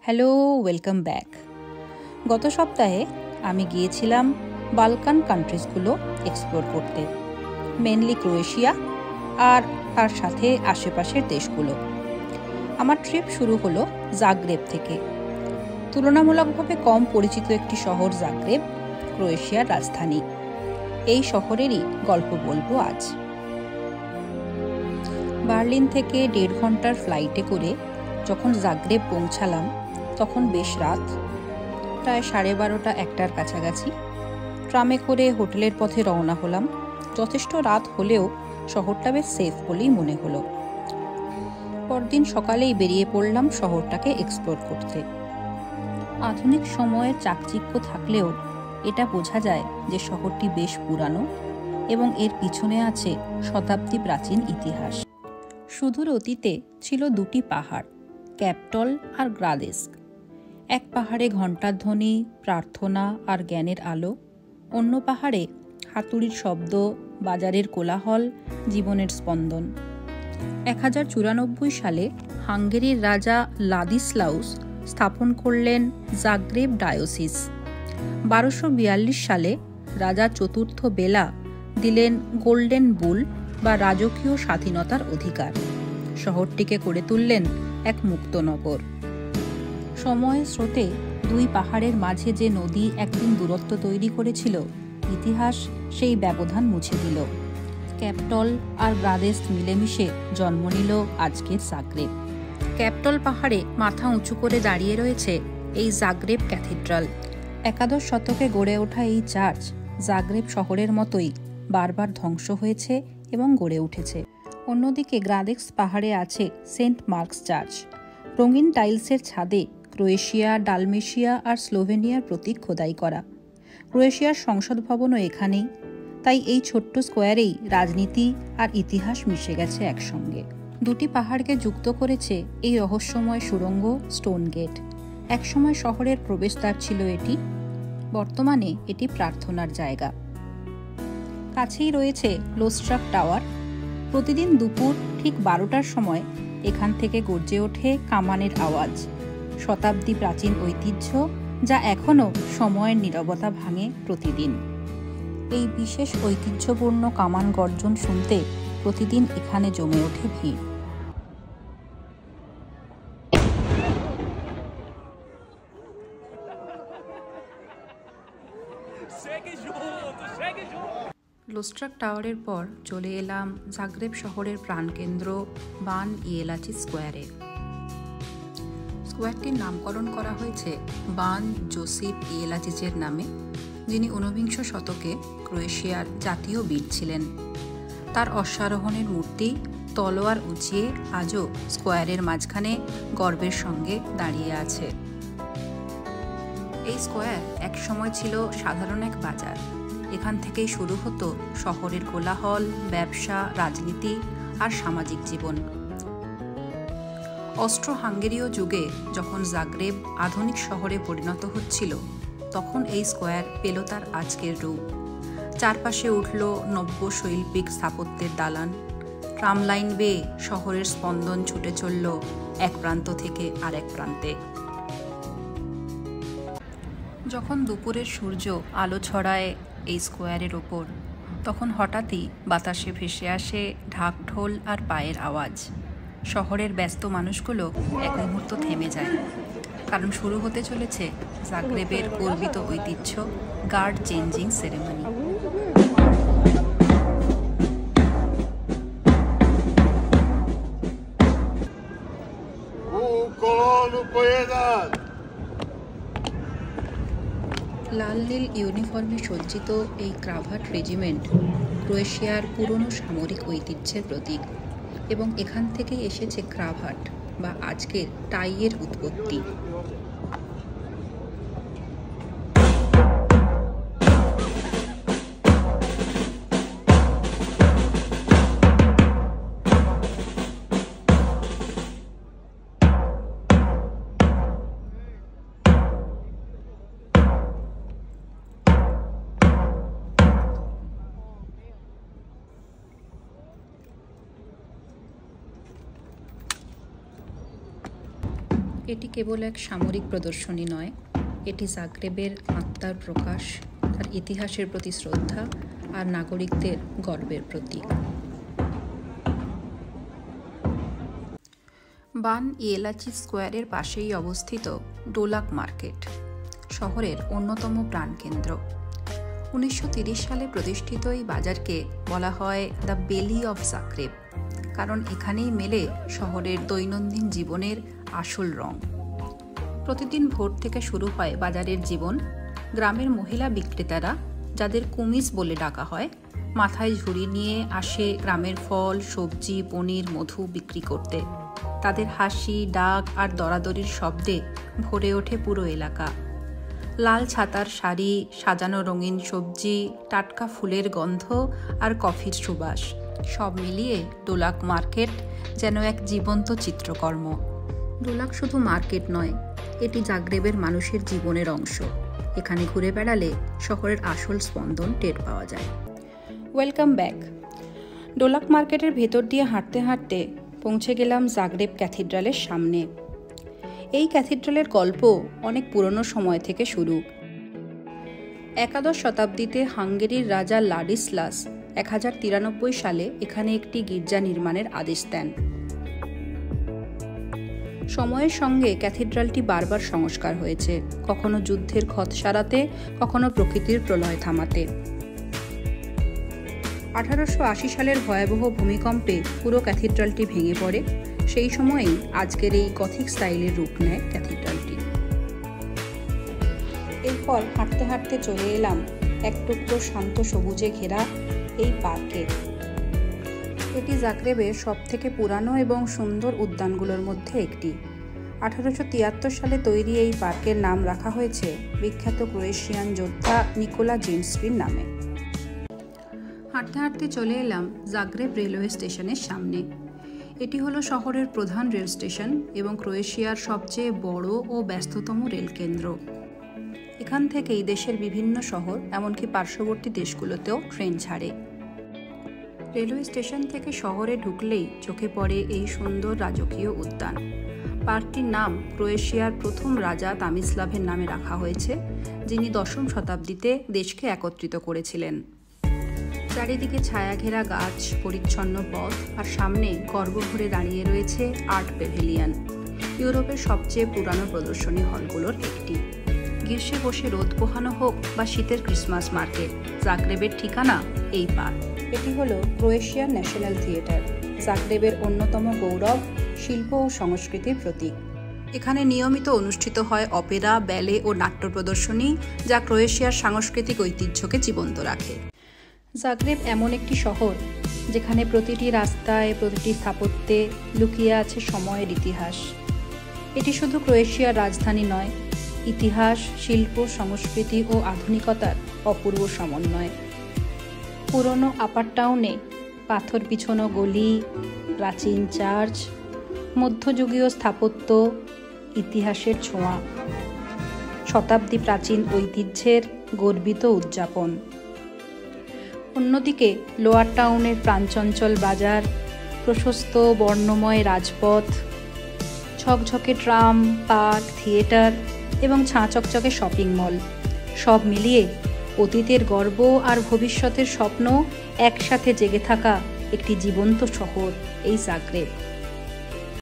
Hello, welcome back. গত সপ্তাহে আমি গিয়েছিলাম বালকান কান্ট্রিজগুলো এক্সপ্লোর করতে, মেনলি ক্রোয়েশিয়া আর তার সাথে আশেপাশের দেশগুলো। আমার ট্রিপ শুরু হলো জাগরেব থেকে। তুলনামূলকভাবে কম পরিচিত একটি শহর জাগরেব, ক্রোয়েশিয়ার রাজধানী। এই শহরেরই গল্প বলবো আজ। বার্লিন থেকে 1.5 ঘন্টার ফ্লাইটে করে যখন জাগরেব পৌঁছালাম তখন বেশ রাত, প্রায় 12:30-1টার কাছাকাছি। ট্রামে করে হোটেলের পথে রওনা হলাম। যথেষ্ট রাত হলেও শহরটা বেশ সেফ বলেই মনে হলো। পরদিন সকালেই বেরিয়ে পড়লাম শহরটাকে এক্সপ্লোর করতে। আধুনিক সময়ের চাকচিক্য থাকলেও এটা বোঝা যায় যে শহরটি বেশ পুরানো এবং এর পিছনে আছে শতাব্দী প্রাচীন ইতিহাস। সুদূর অতীতে ছিল 2টি পাহাড়, ক্যাপটল আর গ্রাদেস্ক। এক পাহাড়ে ঘণ্টার ধ্বনি, প্রার্থনা আর জ্ঞানের আলো, অন্য পাহাড়ে হাতুড়ির শব্দ, বাজারের কোলাহল, জীবনের স্পন্দন। 1094 সালে হাঙ্গেরির রাজা লাদিস্লাউস স্থাপন করলেন জাগরেব ডায়োসিস। 1242 সালে রাজা চতুর্থ বেলা দিলেন গোল্ডেন বুল বা রাজকীয় স্বাধীনতার অধিকার। শহরটিকে করে তুললেন এক মুক্ত নগর। সময়ের স্রোতে 2 পাহাড়ের মাঝে যে নদী একদিন দূরত্ব তৈরি করেছিল, ইতিহাস সেই ব্যবধান মুছে দিল। ক্যাপটল আর গ্রাদেস্ক মিলেমিশে জন্ম নিল আজকের জাগরেব। ক্যাপটল পাহাড়ে মাথা উঁচু করে দাঁড়িয়ে রয়েছে এই জাগরেব ক্যাথিড্রাল। 11 শতকে গড়ে ওঠা এই চার্চ জাগরেব শহরের মতোই বারবার ধ্বংস হয়েছে এবং গড়ে উঠেছে। অন্যদিকে গ্রাদেস্ক পাহাড়ে আছে সেন্ট মার্কস চার্চ। রঙিন টাইলসের ছাদে ক্রোয়েশিয়া, ডালমেশিয়া আর স্লোভেনিয়ার প্রতীক খোদাই করা। ক্রোয়েশিয়ার সংসদ ভবনও এখানেই। তাই এই ছোট্ট স্কোয়ারেই রাজনীতি আর ইতিহাস মিশে গেছে একসঙ্গে। 2টি পাহাড়কে যুক্ত করেছে এই রহস্যময় সুড়ঙ্গ স্টোন গেট। একসময় শহরের প্রবেশদ্বার ছিল এটি, বর্তমানে এটি প্রার্থনার জায়গা। কাছেই রয়েছে লোস্ট্রাক টাওয়ার। প্রতিদিন দুপুর ঠিক 12টার সময় এখান থেকে গর্জে ওঠে কামানের আওয়াজ। শতাব্দী প্রাচীন ঐতিহ্য যা এখনও সময়ের নীরবতা ভাঙে প্রতিদিন। এই বিশেষ ঐতিহ্যপূর্ণ কামান গর্জন শুনতে প্রতিদিন এখানে জমে ওঠে ভিড়। লোস্ট্রাক টাওয়ারের পর চলে এলাম জাগরেব শহরের প্রাণকেন্দ্র বান ইয়েলাচি স্কোয়ারে। স্কোয়ারটির নামকরণ করা হয়েছে বান জোসিপ ইয়েলাচিচের নামে, যিনি 19 শতকে ক্রোয়েশিয়ার জাতীয় বীর ছিলেন। তার অশ্বারোহণের মূর্তি তলোয়ার উঁচিয়ে আজও স্কোয়ারের মাঝখানে গর্বের সঙ্গে দাঁড়িয়ে আছে। এই স্কোয়ার একসময় ছিল সাধারণ এক বাজার। এখান থেকেই শুরু হতো শহরের কোলাহল, ব্যবসা, রাজনীতি আর সামাজিক জীবন। অস্ট্রো হাঙ্গেরীয় যুগে যখন জাগরেব আধুনিক শহরে পরিণত হচ্ছিল, তখন এই স্কোয়ার পেল তার আজকের রূপ। চারপাশে উঠল নব্য শৈল্পিক স্থাপত্যের দালান। ট্রাম লাইন বেয়ে শহরের স্পন্দন ছুটে চলল এক প্রান্ত থেকে আরেক প্রান্তে। যখন দুপুরের সূর্য আলো ছড়ায় এই স্কোয়ারের ওপর, তখন হঠাৎই বাতাসে ভেসে আসে ঢাকঢোল আর পায়ের আওয়াজ। শহরের ব্যস্ত মানুষগুলো এক মুহূর্ত থেমে যায়, কারণ শুরু হতে চলেছে জাগরেবের গর্বিত ঐতিহ্য গার্ড চেঞ্জিং সেরেমনি। লাল নীল ইউনিফর্মে সজ্জিত এই ক্রাভাট রেজিমেন্ট ক্রোয়েশিয়ার পুরনো সামরিক ঐতিহ্যের প্রতীক, এবং এখান থেকেই এসেছে ক্রাভাট বা আজকের টাইয়ের উৎপত্তি। এটি কেবল এক সামরিক প্রদর্শনী নয়, এটি জাগ্রেবের আত্মার প্রকাশ, তার ইতিহাসের প্রতি শ্রদ্ধা আর নাগরিকদের গর্বের প্রতীক। বান ইয়েলাচি স্কোয়ারের পাশেই অবস্থিত ডোলাক মার্কেট, শহরের অন্যতম প্রাণকেন্দ্র। 1930 সালে প্রতিষ্ঠিত এই বাজারকে বলা হয় দ্য বেলি অফ জাগ্রেব, কারণ এখানেই মেলে শহরের দৈনন্দিন জীবনের আসল রং। প্রতিদিন ভোর থেকে শুরু হয় বাজারের জীবন। গ্রামের মহিলা বিক্রেতারা, যাদের কুমিজ বলে ডাকা হয়, মাথায় ঝুড়ি নিয়ে আসে গ্রামের ফল, সবজি, পনির, মধু বিক্রি করতে। তাদের হাসি, ডাক আর দরাদরির শব্দে ভরে ওঠে পুরো এলাকা। লাল ছাতার শাড়ি, সাজানো রঙিন সবজি, টাটকা ফুলের গন্ধ আর কফির সুবাস, সব মিলিয়ে ডোলাক মার্কেট যেন এক জীবন্ত চিত্রকর্ম। ডোলাক শুধু মার্কেট নয়, এটি জাগ্রেবের মানুষের জীবনের অংশ। এখানে ঘুরে বেড়ালে শহরের আসল স্পন্দন টের পাওয়া যায়। Welcome back. ডোলাক মার্কেটের ভেতর দিয়ে হাঁটতে হাঁটতে পৌঁছে গেলাম জাগ্রেব ক্যাথিড্রালের সামনে। এই ক্যাথিড্রালের গল্প অনেক পুরনো সময় থেকে শুরু। 11 শতাব্দীতে হাঙ্গেরির রাজা লাডিস্লাস 1093 সালে এখানে একটি গির্জা নির্মাণের আদেশ দেন। সময়ের সঙ্গে ক্যাথিড্রালটি বারবার সংস্কার হয়েছে, কখনো যুদ্ধের ক্ষত সারাতে, কখনো প্রকৃতির প্রলয় থামাতে। 1880 সালের ভয়াবহ ভূমিকম্পে পুরো ক্যাথিড্রালটি ভেঙে পড়ে। সেই সময়েই আজকের এই গথিক স্টাইলের রূপ নেয় ক্যাথিড্রালটি। এরপর হাঁটতে হাঁটতে চলে এলাম এক টুকরো শান্ত সবুজে ঘেরা এই পার্কে। এটি জাগ্রেবের সবথেকে পুরানো এবং সুন্দর উদ্যানগুলোর মধ্যে একটি। 1873 সালে তৈরি এই পার্কের নাম রাখা হয়েছে বিখ্যাত ক্রোয়েশিয়ান যোদ্ধা নিকোলা জিনস্কির নামে। হাঁটতে হাঁটতে চলে এলাম জাগ্রেব রেলওয়ে স্টেশনের সামনে। এটি হলো শহরের প্রধান রেল স্টেশন এবং ক্রোয়েশিয়ার সবচেয়ে বড় ও ব্যস্ততম রেল কেন্দ্র। এখান থেকেই দেশের বিভিন্ন শহর, এমনকি পার্শ্ববর্তী দেশগুলোতেও ট্রেন ছাড়ে। রেলওয়ে স্টেশন থেকে শহরে ঢুকলেই চোখে পড়ে এই সুন্দর রাজকীয় উদ্যান। পার্কটির নাম ক্রোয়েশিয়ার প্রথম রাজা তামিস্লাভের নামে রাখা হয়েছে, যিনি 10ম শতাব্দীতে দেশকে একত্রিত করেছিলেন। চারিদিকে ছায়াঘেরা গাছ, পরিচ্ছন্ন পথ আর সামনে গর্ব ভরে দাঁড়িয়ে রয়েছে আর্ট প্যাভিলিয়ন, ইউরোপের সবচেয়ে পুরানো প্রদর্শনী হলগুলোর একটি। গ্রীষ্মে বসে রোদ পোহানো হোক বা শীতের ক্রিসমাস মার্কেট, জাগ্রেবের ঠিকানা এই পার্ক। এটি হলো ক্রোয়েশিয়ার ন্যাশনাল থিয়েটার, জাগ্রেবের অন্যতম গৌরব, শিল্প ও সংস্কৃতির প্রতীক। এখানে নিয়মিত অনুষ্ঠিত হয় অপেরা, ব্যালে ও নাট্য প্রদর্শনী, যা ক্রোয়েশিয়ার সাংস্কৃতিক ঐতিহ্যকে জীবন্ত রাখে। জাগ্রেব এমন একটি শহর যেখানে প্রতিটি রাস্তায়, প্রতিটি স্থাপত্যে লুকিয়ে আছে সময়ের ইতিহাস। এটি শুধু ক্রোয়েশিয়ার রাজধানী নয়, ইতিহাস, শিল্প, সংস্কৃতি ও আধুনিকতার অপূর্ব সমন্বয়। পুরনো আপার টাউনে পাথর বিছানো গলি, প্রাচীন চার্চ, মধ্যযুগীয় স্থাপত্য, ইতিহাসের ছোঁয়া, শতাব্দী প্রাচীন ঐতিহ্যের গর্বিত উদযাপন। অন্যদিকে লোয়ার টাউনের প্রাণচঞ্চল বাজার, প্রশস্ত বর্ণময় রাজপথ, ঝকঝকে ট্রাম, পার্ক, থিয়েটার এবং ছাঁচকচকে শপিং মল, সব মিলিয়ে অতীতের গর্ব আর ভবিষ্যতের স্বপ্ন একসাথে জেগে থাকা একটি জীবন্ত শহর এই জাগ্রেব।